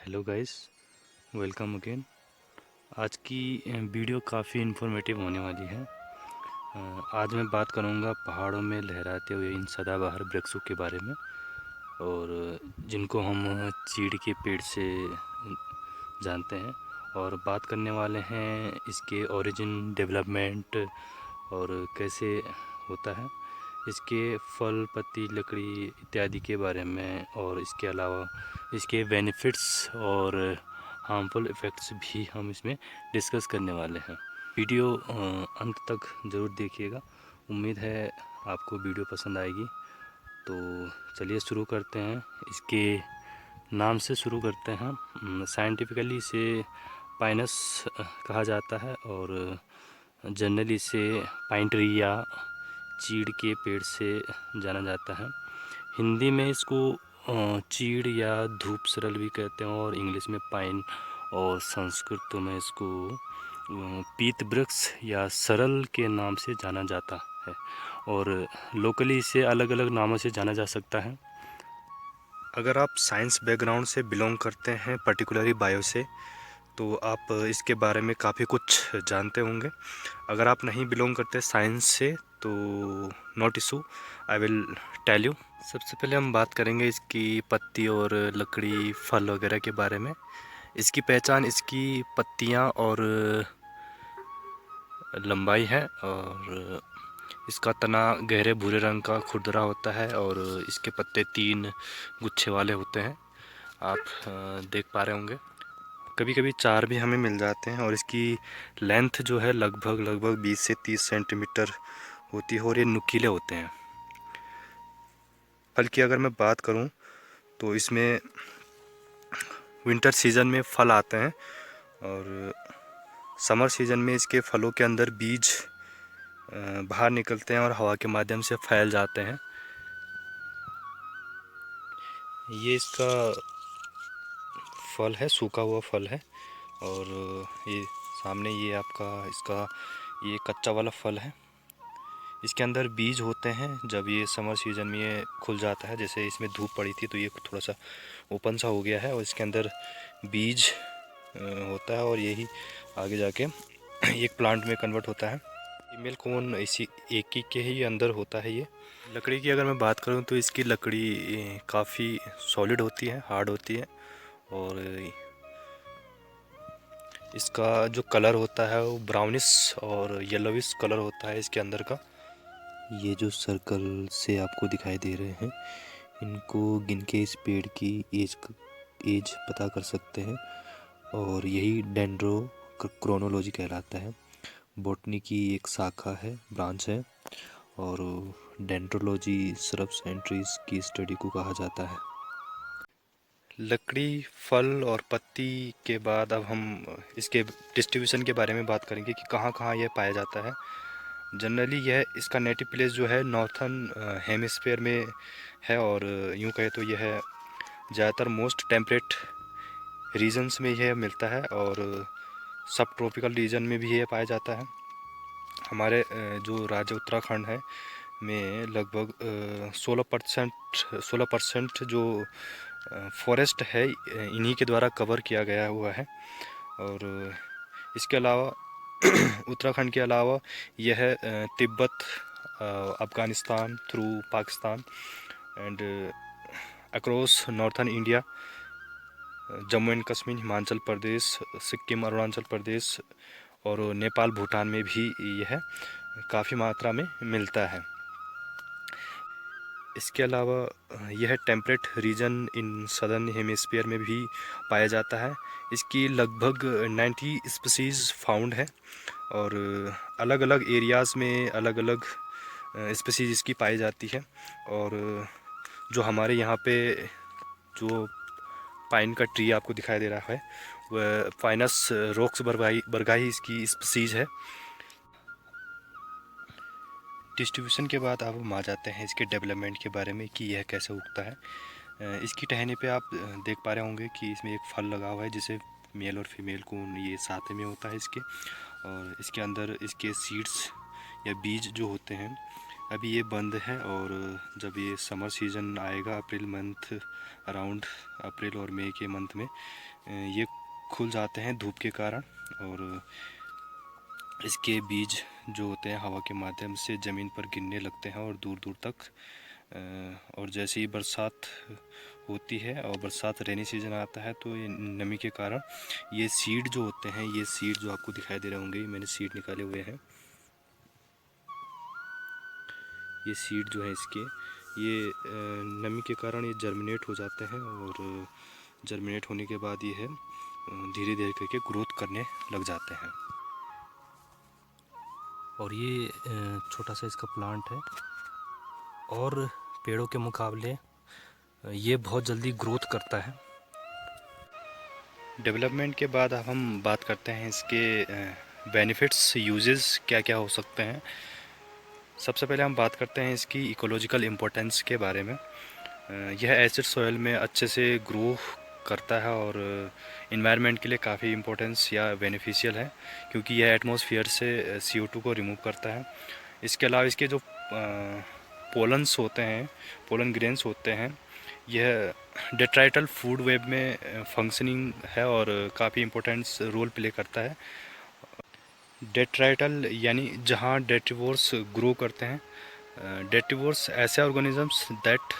Hello guys, welcome again. आज की video काफ़ी इन्फॉर्मेटिव होने वाली है। आज मैं बात करूंगा पहाड़ों में लहराते हुए इन सदाबहार वृक्षों के बारे में, और जिनको हम चीड़ के पेड़ से जानते हैं। और बात करने वाले हैं इसके ओरिजिन, डेवलपमेंट और कैसे होता है, इसके फल, पत्ती, लकड़ी इत्यादि के बारे में, और इसके अलावा इसके बेनिफिट्स और हार्मफुल इफ़ेक्ट्स भी हम इसमें डिस्कस करने वाले हैं। वीडियो अंत तक ज़रूर देखिएगा। उम्मीद है आपको वीडियो पसंद आएगी। तो चलिए शुरू करते हैं। इसके नाम से शुरू करते हैं। साइंटिफिकली इसे पाइनस कहा जाता है, और जनरली इसे पाइन ट्री या चीड़ के पेड़ से जाना जाता है। हिंदी में इसको चीड़ या धूप सरल भी कहते हैं, और इंग्लिश में पाइन, और संस्कृत में इसको पीत वृक्ष या सरल के नाम से जाना जाता है। और लोकली इसे अलग अलग नामों से जाना जा सकता है। अगर आप साइंस बैकग्राउंड से बिलोंग करते हैं, पर्टिकुलरली बायो से, तो आप इसके बारे में काफ़ी कुछ जानते होंगे। अगर आप नहीं बिलोंग करते साइंस से तो not issue, I will tell you. सबसे पहले हम बात करेंगे इसकी पत्ती और लकड़ी, फल वगैरह के बारे में। इसकी पहचान इसकी पत्तियां और लंबाई है, और इसका तना गहरे भूरे रंग का खुरदरा होता है, और इसके पत्ते 3 गुच्छे वाले होते हैं। आप देख पा रहे होंगे। कभी कभी 4 भी हमें मिल जाते हैं, और इसकी लेंथ जो है लगभग 20 से 30 सेंटीमीटर होती है, और ये नुकीले होते हैं। फल की अगर मैं बात करूं तो इसमें विंटर सीजन में फल आते हैं, और समर सीजन में इसके फलों के अंदर बीज बाहर निकलते हैं और हवा के माध्यम से फैल जाते हैं। ये इसका फल है, सूखा हुआ फल है, और ये सामने ये आपका इसका ये कच्चा वाला फल है। इसके अंदर बीज होते हैं। जब ये समर सीजन में ये खुल जाता है, जैसे इसमें धूप पड़ी थी तो ये थोड़ा सा ओपन सा हो गया है, और इसके अंदर बीज होता है, और यही आगे जाके एक प्लांट में कन्वर्ट होता है। फीमेल कोन इसी एक ही के ही अंदर होता है। ये लकड़ी की अगर मैं बात करूं तो इसकी लकड़ी काफ़ी सॉलिड होती है, हार्ड होती है, और इसका जो कलर होता है वो ब्राउनिश और येलोविश कलर होता है इसके अंदर का। ये जो सर्कल से आपको दिखाई दे रहे हैं, इनको गिन के इस पेड़ की एज पता कर सकते हैं, और यही डेंड्रो क्रोनोलॉजी कहलाता है। बॉटनी की एक शाखा है, ब्रांच है, और डेंड्रोलॉजी श्रब्स एंड ट्रीज की स्टडी को कहा जाता है। लकड़ी, फल और पत्ती के बाद अब हम इसके डिस्ट्रीब्यूशन के बारे में बात करेंगे कि कहाँ कहाँ यह पाया जाता है। जनरली यह इसका नेटिव प्लेस जो है नॉर्थर्न हेमिस्फेयर में है, और यूँ कहे तो यह ज़्यादातर मोस्ट टेम्परेट रीजन्स में यह मिलता है, और सब ट्रॉपिकल रीजन में भी यह पाया जाता है। हमारे जो राज्य उत्तराखंड है में लगभग 16% जो फॉरेस्ट है इन्हीं के द्वारा कवर किया गया हुआ है। और इसके अलावा उत्तराखंड के अलावा यह Tibet, Afghanistan through Pakistan and across northern India, Jammu and Kashmir, Himachal Pradesh, Sikkim, Arunachal Pradesh और नेपाल, भूटान में भी यह काफ़ी मात्रा में मिलता है। इसके अलावा यह temperate region in southern hemisphere में भी पाया जाता है। इसकी लगभग 90 स्पीसीज़ फाउंड है, और अलग अलग एरियाज़ में अलग अलग स्पीसीज़ इसकी पाई जाती है। और जो हमारे यहाँ पे जो पाइन का ट्री आपको दिखाई दे रहा है वह फाइनस रोक्स बरगाही इसकी स्पीसीज़ है। डिस्ट्रीब्यूशन के बाद अब हम आ जाते हैं इसके डेवलपमेंट के बारे में कि यह कैसे उगता है। इसकी टहनी पे आप देख पा रहे होंगे कि इसमें एक फल लगा हुआ है, जिसे मेल और फीमेल को ये साथ में होता है इसके। और इसके अंदर इसके सीड्स या बीज जो होते हैं अभी ये बंद है, और जब ये समर सीज़न आएगा अप्रैल मंथ, अराउंड अप्रैल और मई के मंथ में ये खुल जाते हैं धूप के कारण। और इसके बीज जो होते हैं हवा के माध्यम से ज़मीन पर गिरने लगते हैं और दूर दूर तक। और जैसे ही बरसात होती है और बरसात रेनी सीज़न आता है तो ये नमी के कारण ये सीड जो होते हैं, ये सीड जो आपको दिखाई दे रहे होंगे, मैंने सीड निकाले हुए हैं। ये सीड जो है इसके, ये नमी के कारण ये जर्मिनेट हो जाते हैं, और जर्मिनेट होने के बाद ये है धीरे धीरे करके ग्रोथ करने लग जाते हैं। और ये छोटा सा इसका प्लांट है, और पेड़ों के मुकाबले ये बहुत जल्दी ग्रोथ करता है। डेवलपमेंट के बाद अब हम बात करते हैं इसके बेनिफिट्स, यूजेस क्या क्या हो सकते हैं। सबसे पहले हम बात करते हैं इसकी इकोलॉजिकल इम्पोर्टेंस के बारे में। यह एसिड सॉइल में अच्छे से ग्रो करता है, और इन्वायरमेंट के लिए काफ़ी इम्पोर्टेंस या बेनिफिशियल है, क्योंकि यह एटमॉस्फेयर से CO2 को रिमूव करता है। इसके अलावा इसके जो पोलन्स होते हैं, पोलन ग्रेन्स होते हैं, यह डेट्राइटल फूड वेब में फंक्शनिंग है और काफ़ी इम्पोर्टेंट रोल प्ले करता है। डेट्राइटल यानी जहाँ डेट्रीवोर्स ग्रो करते हैं। डेट्रीवोर्स ऐसे organisms that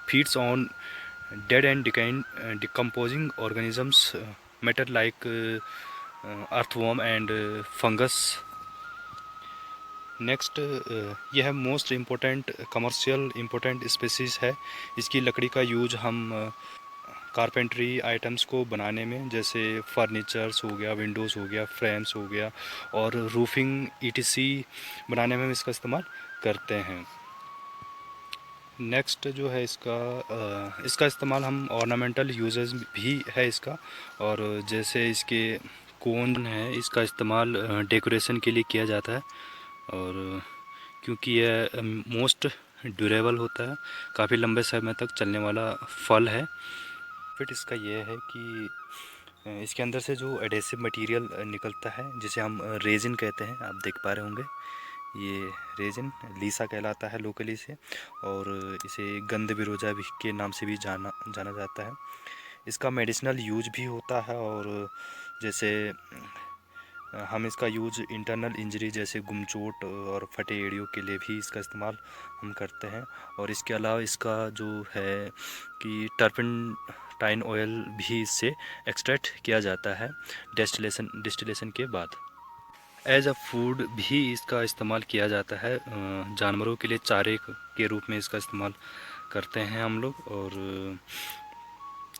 feeds on dead and decomposing organisms, matter like earthworm and fungus. Next, यह most important commercial important species है। इसकी लकड़ी का यूज हम कारपेंट्री आइटम्स को बनाने में, जैसे फर्नीचर्स हो गया, विंडोज़ हो गया, फ्रेम्स हो गया, और रूफिंग ETC बनाने में हम इसका इस्तेमाल करते हैं। नेक्स्ट जो है इसका इस्तेमाल हम ऑर्नामेंटल यूजेस भी है इसका, और जैसे इसके कोन है, इसका इस्तेमाल डेकोरेशन के लिए किया जाता है, और क्योंकि यह मोस्ट ड्यूरेबल होता है, काफ़ी लंबे समय तक चलने वाला फल है। फिर इसका ये है कि इसके अंदर से जो एडेसिव मटेरियल निकलता है, जिसे हम रेजिन कहते हैं, आप देख पा रहे होंगे, ये रेजिन लीसा कहलाता है लोकली से, और इसे गंध विरोजा भी के नाम से भी जाना जाता है। इसका मेडिसिनल यूज भी होता है, और जैसे हम इसका यूज इंटरनल इंजरी जैसे गुमचोट और फटे एड़ियों के लिए भी इसका इस्तेमाल हम करते हैं। और इसके अलावा इसका जो है कि टर्पेंटाइन ऑयल भी इससे एक्सट्रैक्ट किया जाता है डिस्टिलेशन के बाद। एज अ फूड भी इसका इस्तेमाल किया जाता है, जानवरों के लिए चारे के रूप में इसका इस्तेमाल करते हैं हम लोग, और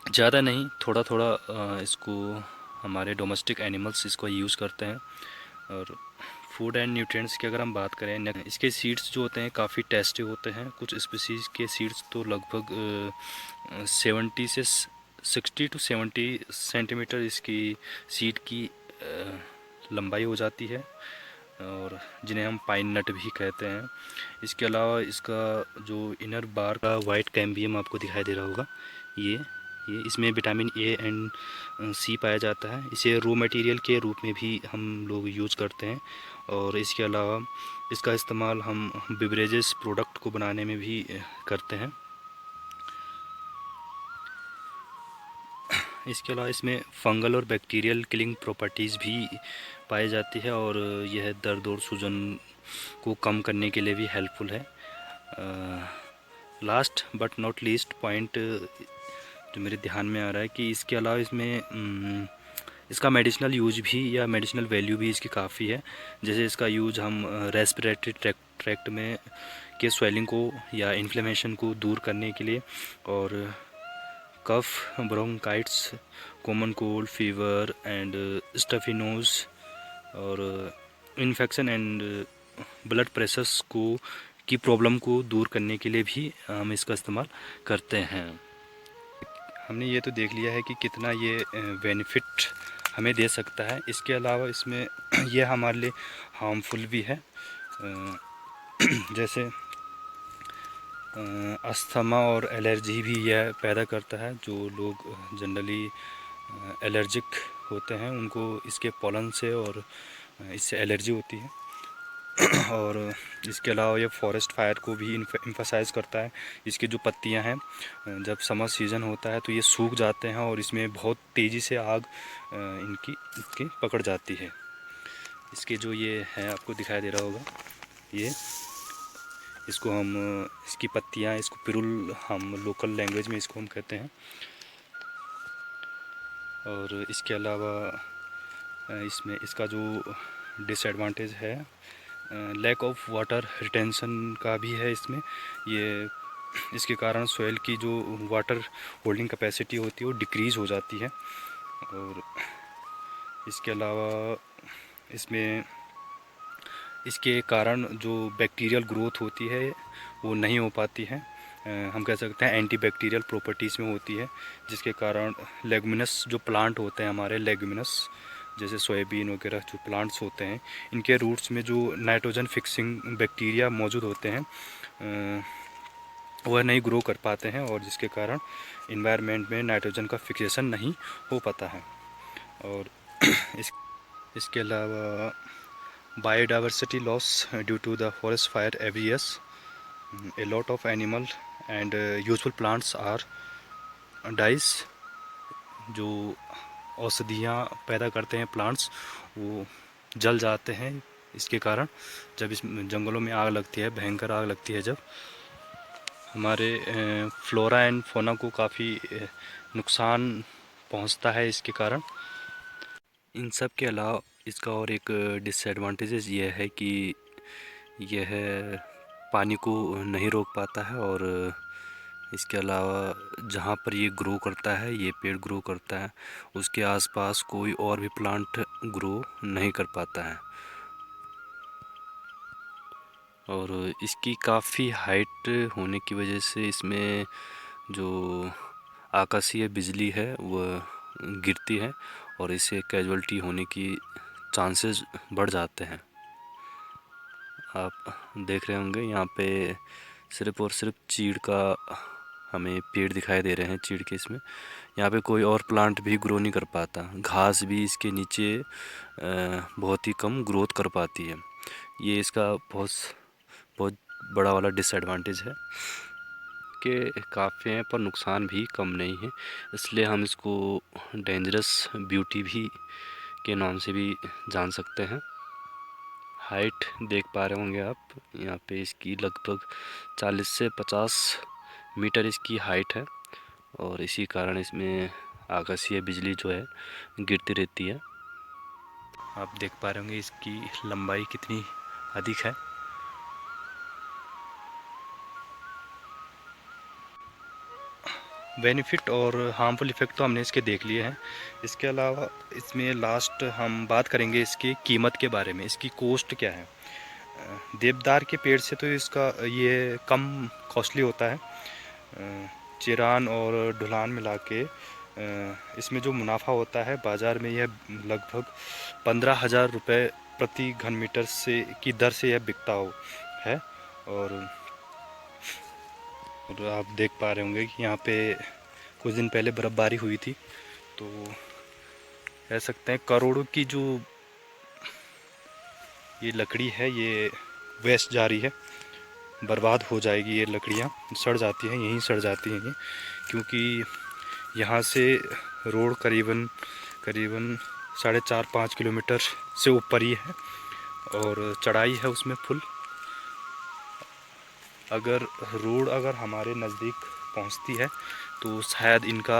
ज़्यादा नहीं, थोड़ा थोड़ा इसको हमारे डोमेस्टिक एनिमल्स इसको यूज़ करते हैं। और फूड एंड न्यूट्रिएंट्स की अगर हम बात करें, इसके सीड्स जो होते हैं काफ़ी टेस्टी होते हैं। कुछ स्पीसीज़ के सीड्स तो लगभग 70 से 60 to 70 सेंटीमीटर इसकी सीड की लंबाई हो जाती है, और जिन्हें हम पाइन नट भी कहते हैं। इसके अलावा इसका जो इनर बार का वाइट कैम्बियम आपको दिखाई दे रहा होगा, ये इसमें विटामिन A एंड C पाया जाता है। इसे रॉ मटेरियल के रूप में भी हम लोग यूज करते हैं, और इसके अलावा इसका इस्तेमाल हम बिवरेजेस प्रोडक्ट को बनाने में भी करते हैं। इसके अलावा इसमें फंगल और बैक्टीरियल किलिंग प्रॉपर्टीज़ भी पाई जाती है, और यह दर्द और सूजन को कम करने के लिए भी हेल्पफुल है। Last but not least point जो मेरे ध्यान में आ रहा है कि इसके अलावा इसमें इसका मेडिसिनल यूज भी या मेडिसिनल वैल्यू भी इसकी काफ़ी है। जैसे इसका यूज हम रेस्पिरेटरी ट्रैक्ट में के स्वेलिंग को या इन्फ्लेमेशन को दूर करने के लिए, और cough, bronchitis, common cold, fever and stuffy nose, और इन्फेक्शन एंड ब्लड प्रेशर्स की प्रॉब्लम को दूर करने के लिए भी हम इसका इस्तेमाल करते हैं। हमने ये तो देख लिया है कि कितना ये बेनिफिट हमें दे सकता है। इसके अलावा इसमें यह हमारे लिए हार्मफुल भी है, जैसे अस्थमा और एलर्जी भी यह पैदा करता है। जो लोग जनरली एलर्जिक होते हैं उनको इसके पॉलन से और इससे एलर्जी होती है। और इसके अलावा ये फॉरेस्ट फायर को भी एम्फसाइज़ करता है। इसकी जो पत्तियां हैं जब समर सीज़न होता है तो ये सूख जाते हैं और इसमें बहुत तेज़ी से आग इनकी पकड़ जाती है। इसके जो ये है आपको दिखाई दे रहा होगा, ये इसको हम इसकी पत्तियां, इसको पिरुल हम लोकल लैंग्वेज में इसको हम कहते हैं। और इसके अलावा इसमें इसका जो डिसएडवांटेज है लैक ऑफ वाटर रिटेंशन का भी है इसमें। ये इसके कारण सोइल की जो वाटर होल्डिंग कैपेसिटी होती है वो डिक्रीज़ हो जाती है। और इसके अलावा इसमें इसके कारण जो बैक्टीरियल ग्रोथ होती है वो नहीं हो पाती है। हम कह सकते हैं एंटी बैक्टीरियल प्रॉपर्टीज़ में होती है, जिसके कारण लेगुमिनस जो प्लांट होते हैं हमारे, लेगुमिनस जैसे सोयाबीन वगैरह जो प्लांट्स होते हैं, इनके रूट्स में जो नाइट्रोजन फिक्सिंग बैक्टीरिया मौजूद होते हैं वह नहीं ग्रो कर पाते हैं, और जिसके कारण इन्वायरमेंट में नाइट्रोजन का फिक्सेशन नहीं हो पाता है। और इसके अलावा biodiversity loss due to the forest fire every year. A lot of animal and useful plants are dies. जो औषधियाँ पैदा करते हैं प्लांट्स वो जल जाते हैं इसके कारण। जब इस जंगलों में आग लगती है, भयंकर आग लगती है, जब हमारे फ्लोरा एंड फोना को काफ़ी नुकसान पहुंचता है इसके कारण। इन सब के अलावा इसका और एक डिसएडवांटेजेस ये है कि यह पानी को नहीं रोक पाता है, और इसके अलावा जहाँ पर ये ग्रो करता है, ये पेड़ ग्रो करता है, उसके आसपास कोई और भी प्लांट ग्रो नहीं कर पाता है। और इसकी काफ़ी हाइट होने की वजह से इसमें जो आकाशीय बिजली है वह गिरती है और इससे कैजुअल्टी होने की चांसेस बढ़ जाते हैं। आप देख रहे होंगे यहाँ पे सिर्फ़ और सिर्फ चीड़ का हमें पेड़ दिखाई दे रहे हैं, चीड़ के। इसमें यहाँ पे कोई और प्लांट भी ग्रो नहीं कर पाता, घास भी इसके नीचे बहुत ही कम ग्रोथ कर पाती है। ये इसका बहुत बड़ा वाला डिसएडवांटेज है कि काफ़ी हैं पर नुकसान भी कम नहीं है, इसलिए हम इसको डेंजरस ब्यूटी भी के नाम से भी जान सकते हैं। हाइट देख पा रहे होंगे आप, यहाँ पे इसकी लगभग 40 से 50 मीटर इसकी हाइट है, और इसी कारण इसमें आकाशीय बिजली जो है गिरती रहती है। आप देख पा रहे होंगे इसकी लंबाई कितनी अधिक है। बेनिफिट और हार्मफुल इफ़ेक्ट तो हमने इसके देख लिए हैं। इसके अलावा इसमें लास्ट हम बात करेंगे इसकी कीमत के बारे में, इसकी कॉस्ट क्या है। देवदार के पेड़ से तो इसका ये कम कॉस्टली होता है। चिरान और ढुलान मिला के इसमें जो मुनाफा होता है बाज़ार में, यह लगभग 15,000 रुपये प्रति घन मीटर से की दर से यह बिकता है। और आप देख पा रहे होंगे कि यहाँ पे कुछ दिन पहले बर्फ़बारी हुई थी, तो कह सकते हैं करोड़ों की जो ये लकड़ी है ये वेस्ट जा रही है, बर्बाद हो जाएगी। ये लकड़ियाँ सड़ जाती हैं, यहीं सड़ जाती हैं ये, क्योंकि यहाँ से रोड करीबन 4.5-5 किलोमीटर से ऊपर ही है और चढ़ाई है उसमें फुल। अगर रोड हमारे नज़दीक पहुँचती है तो शायद इनका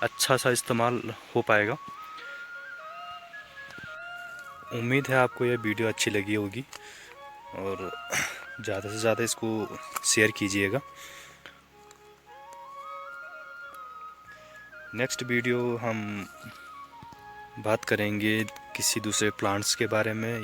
अच्छा सा इस्तेमाल हो पाएगा। उम्मीद है आपको यह वीडियो अच्छी लगी होगी, और ज़्यादा से ज़्यादा इसको शेयर कीजिएगा। नेक्स्ट वीडियो हम बात करेंगे किसी दूसरे प्लांट्स के बारे में।